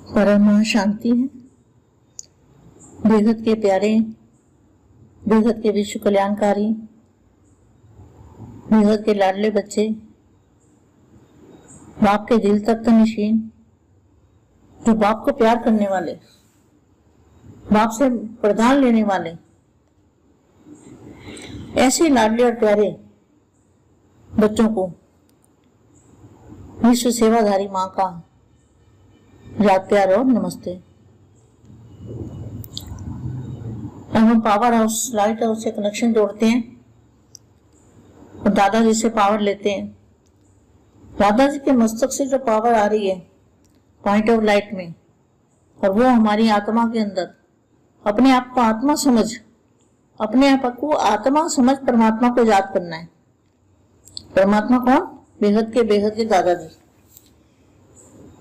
परम शांति है। बेहद के प्यारे, बेहद के विश्व कल्याणकारी, बेहद के लाडले बच्चे, बाप के दिल तक तनिशीन, जो बाप को प्यार करने वाले, बाप से वरदान लेने वाले, ऐसे लाडले और प्यारे बच्चों को विश्व सेवाधारी माँ का याद प्यार और नमस्ते। अब हम पावर हाउस, लाइट हाउस से कनेक्शन जोड़ते हैं और दादाजी से पावर लेते हैं। दादाजी के मस्तक से जो पावर आ रही है पॉइंट ऑफ लाइट में, और वो हमारी आत्मा के अंदर अपने आप को आत्मा समझ, अपने आप को आत्मा समझ परमात्मा को याद करना है। परमात्मा कौन? बेहद के दादाजी।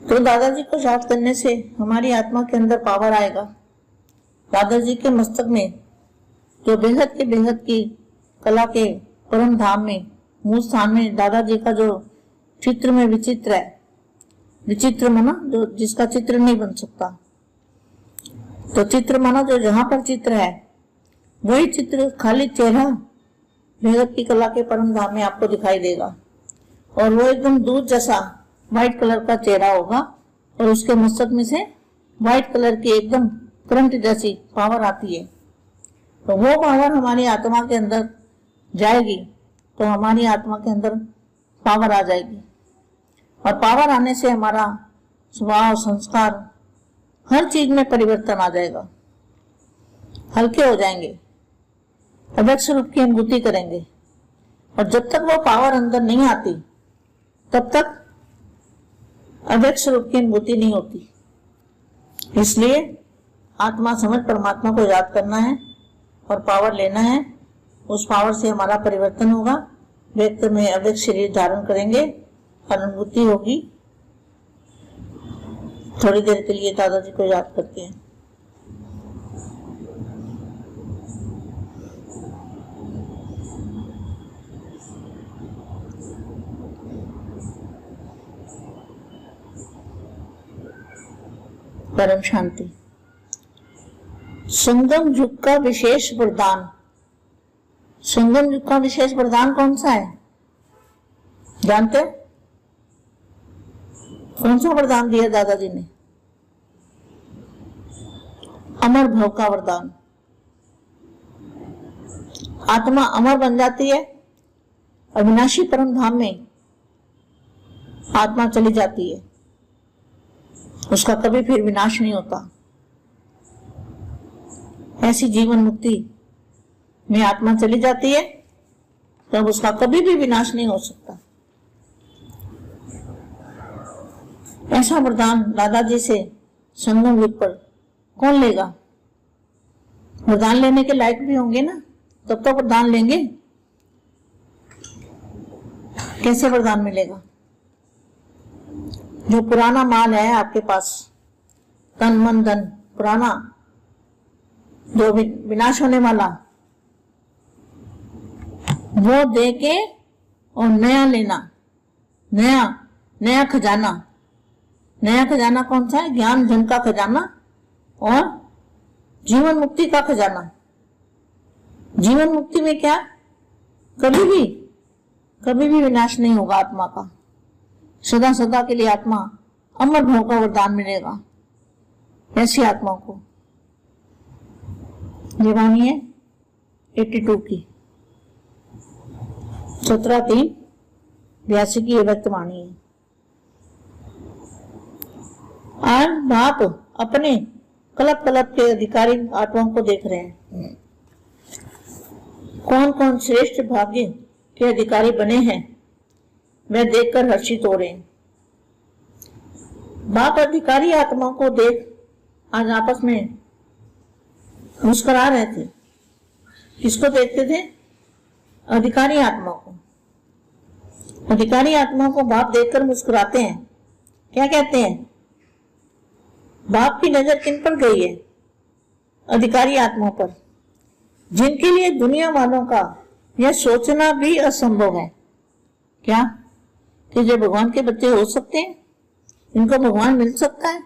तो दादाजी को याद करने से हमारी आत्मा के अंदर पावर आएगा। दादाजी के मस्तक में जो बेहद की कला के परम धाम में, मूल स्थान में दादाजी का जो चित्र में विचित्र है, विचित्र माना जो जिसका चित्र नहीं बन सकता, तो चित्र माना जो जहां पर चित्र है वही चित्र, खाली चेहरा बेहद की कला के परम धाम में आपको दिखाई देगा। और वो एकदम दूध जैसा व्हाइट कलर का चेहरा होगा और उसके मस्तक में से व्हाइट कलर की एकदम करंट जैसी पावर आती है। तो वो पावर हमारी आत्मा के अंदर जाएगी तो हमारी आत्मा के अंदर पावर आ जाएगी, और पावर आने से हमारा स्वभाव, संस्कार, हर चीज में परिवर्तन आ जाएगा। हल्के हो जाएंगे, अव्यक्त रूप की अनुभूति करेंगे। और जब तक वो पावर अंदर नहीं आती तब तक अव्यक्त स्वरूप की अनुभूति नहीं होती। इसलिए आत्मा समझ परमात्मा को याद करना है और पावर लेना है। उस पावर से हमारा परिवर्तन होगा, व्यक्त में अव्यक्त शरीर धारण करेंगे, अनुभूति होगी। थोड़ी देर के लिए दादाजी को याद करते हैं। परम शांति। संगम युग का विशेष वरदान। संगम युग का विशेष वरदान कौन सा है? जानते? कौन सा वरदान दिया दादाजी ने? अमर भव का वरदान। आत्मा अमर बन जाती है, अविनाशी परम धाम में आत्मा चली जाती है, उसका कभी फिर विनाश नहीं होता। ऐसी जीवन मुक्ति में आत्मा चली जाती है तब उसका कभी भी विनाश नहीं हो सकता। ऐसा वरदान दादाजी से संगम युग पर कौन लेगा? वरदान लेने के लायक भी होंगे ना, तब तो वरदान लेंगे। कैसे वरदान मिलेगा? जो पुराना माल है आपके पास, तन मन धन पुराना, जो विनाश होने वाला, वो दे के और नया लेना। नया खजाना। नया खजाना कौन सा है? ज्ञान धन का खजाना और जीवन मुक्ति का खजाना। जीवन मुक्ति में क्या कभी भी विनाश नहीं होगा आत्मा का। सदा सदा के लिए आत्मा अमर भव का वरदान मिलेगा ऐसी आत्मा को। ये वाणी है 82 की, 17/3/82 की व्यक्त वाणी है। आज बाप अपने कल्प के अधिकारी आत्माओं को देख रहे हैं। कौन कौन श्रेष्ठ भाग्य के अधिकारी बने हैं वह देखकर हर्षित हो रहे हैं। बाप अधिकारी आत्मा को देख आज आपस में मुस्कुरा रहे थे। किसको देखते थे? अधिकारी आत्मा को। अधिकारी आत्मा को बाप देखकर मुस्कुराते हैं। क्या कहते हैं? बाप की नजर किन पर गई है? अधिकारी आत्मा पर, जिनके लिए दुनिया वालों का यह सोचना भी असंभव है। क्या कि जो भगवान के बच्चे हो सकते हैं, इनको भगवान मिल सकता है?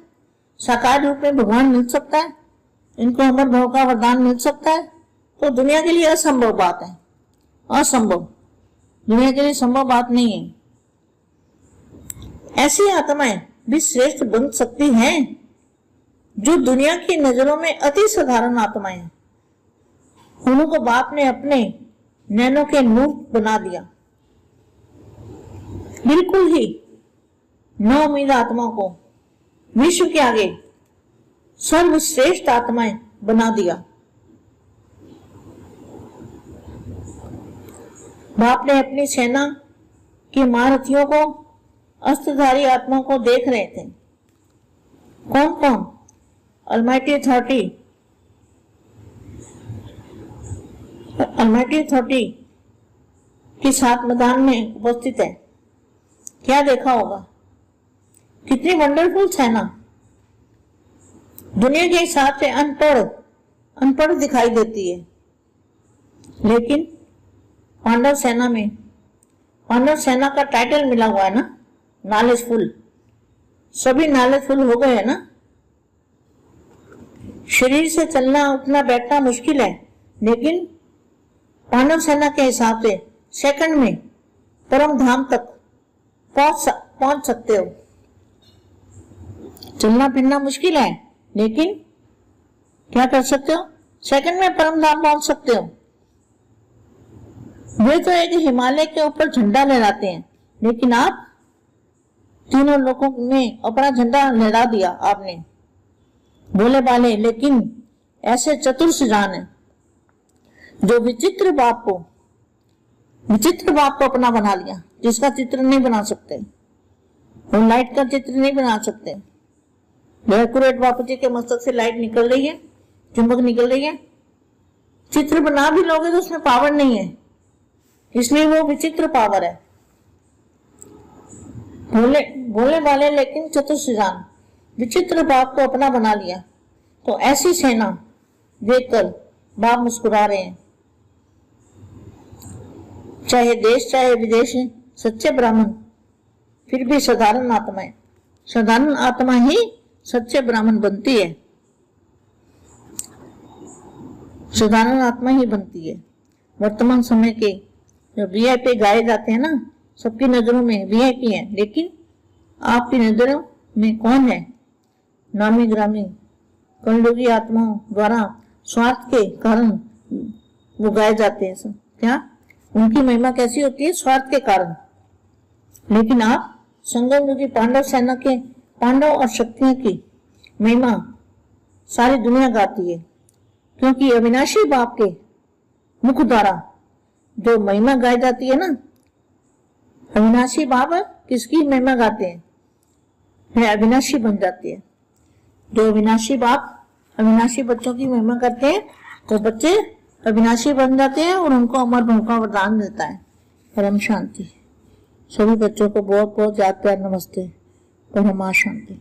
साकार रूप में भगवान मिल सकता है, इनको अमर भाव का वरदान मिल सकता है, तो दुनिया के लिए असंभव बात है। असंभव, दुनिया के लिए संभव बात नहीं है। ऐसी आत्माएं भी श्रेष्ठ बन सकती हैं जो दुनिया की नजरों में अति साधारण आत्माएं हैं। उनको बाप ने अपने नैनों के नूर बना दिया। बिल्कुल ही नौउम्मीद आत्माओं को विश्व के आगे सर्वश्रेष्ठ आत्माएं बना दिया। बाप ने अपनी सेना के महारथियों को, अस्त्रधारी आत्माओं को देख रहे थे। कौन कौन? अलमाइटी अथॉरिटी, अलमाइटी अथॉरिटी के साथ मैदान में उपस्थित है। क्या देखा होगा? कितनी वंडरफुल सेना। दुनिया के हिसाब से अनपढ़ दिखाई देती है, लेकिन पांडव सेना में, पांडव सेना का टाइटल मिला हुआ है ना, नॉलेजफुल। सभी नॉलेजफुल हो गए है ना। शरीर से चलना उठना बैठना मुश्किल है, लेकिन पांडव सेना के हिसाब से सेकंड में परम धाम तक पहुंच सकते हो। चलना फिरना मुश्किल है, लेकिन क्या कर सकते हो? सेकंड में परम धाम पहुंच सकते हो। वे तो एक हिमालय के ऊपर झंडा लहराते हैं, लेकिन आप तीनों लोगों में अपना झंडा लहरा दिया आपने। बोले बाले, लेकिन ऐसे चतुर सुजान है जो विचित्र बाप को अपना बना लिया, जिसका चित्र नहीं बना सकते, वो लाइट का चित्र नहीं बना सकते। एक्यूरेट बापू जी के मस्तक से लाइट निकल रही है, चुंबक निकल रही है, चित्र बना भी लोगे तो उसमें पावर नहीं है, इसलिए वो विचित्र पावर है। भोले वाले लेकिन चतुर सुजान, विचित्र बाप को अपना बना लिया। तो ऐसी सेना देखकर बाप मुस्कुरा रहे हैं। चाहे देश चाहे विदेश है, सच्चे ब्राह्मण फिर भी साधारण आत्माएं, साधारण आत्मा ही सच्चे ब्राह्मण बनती है, साधारण आत्मा ही बनती है। वर्तमान समय के जो वीआईपी गाए जाते हैं ना, सबकी नजरों में वीआईपी है, लेकिन आपकी नजरों में कौन है? नामी ग्रामी कलयुगी आत्माओं द्वारा स्वार्थ के कारण वो गाए जाते हैं। सब क्या उनकी महिमा कैसी होती है? स्वार्थ के कारण। लेकिन आप संगम युगी पांडव सेना के पांडव और शक्तियों की महिमा सारी दुनिया गाती है, क्योंकि अविनाशी बाप के मुख द्वारा जो महिमा गाई जाती है ना, अविनाशी बाप किसकी महिमा गाते हैं? अविनाशी बन जाती है। जो अविनाशी बाप अविनाशी बच्चों की महिमा करते हैं तो बच्चे अविनाशी बन जाते हैं और उनको अमर भाव का वरदान मिलता है। परम शांति। सभी बच्चों को बहुत बहुत याद प्यार नमस्ते। परम शांति।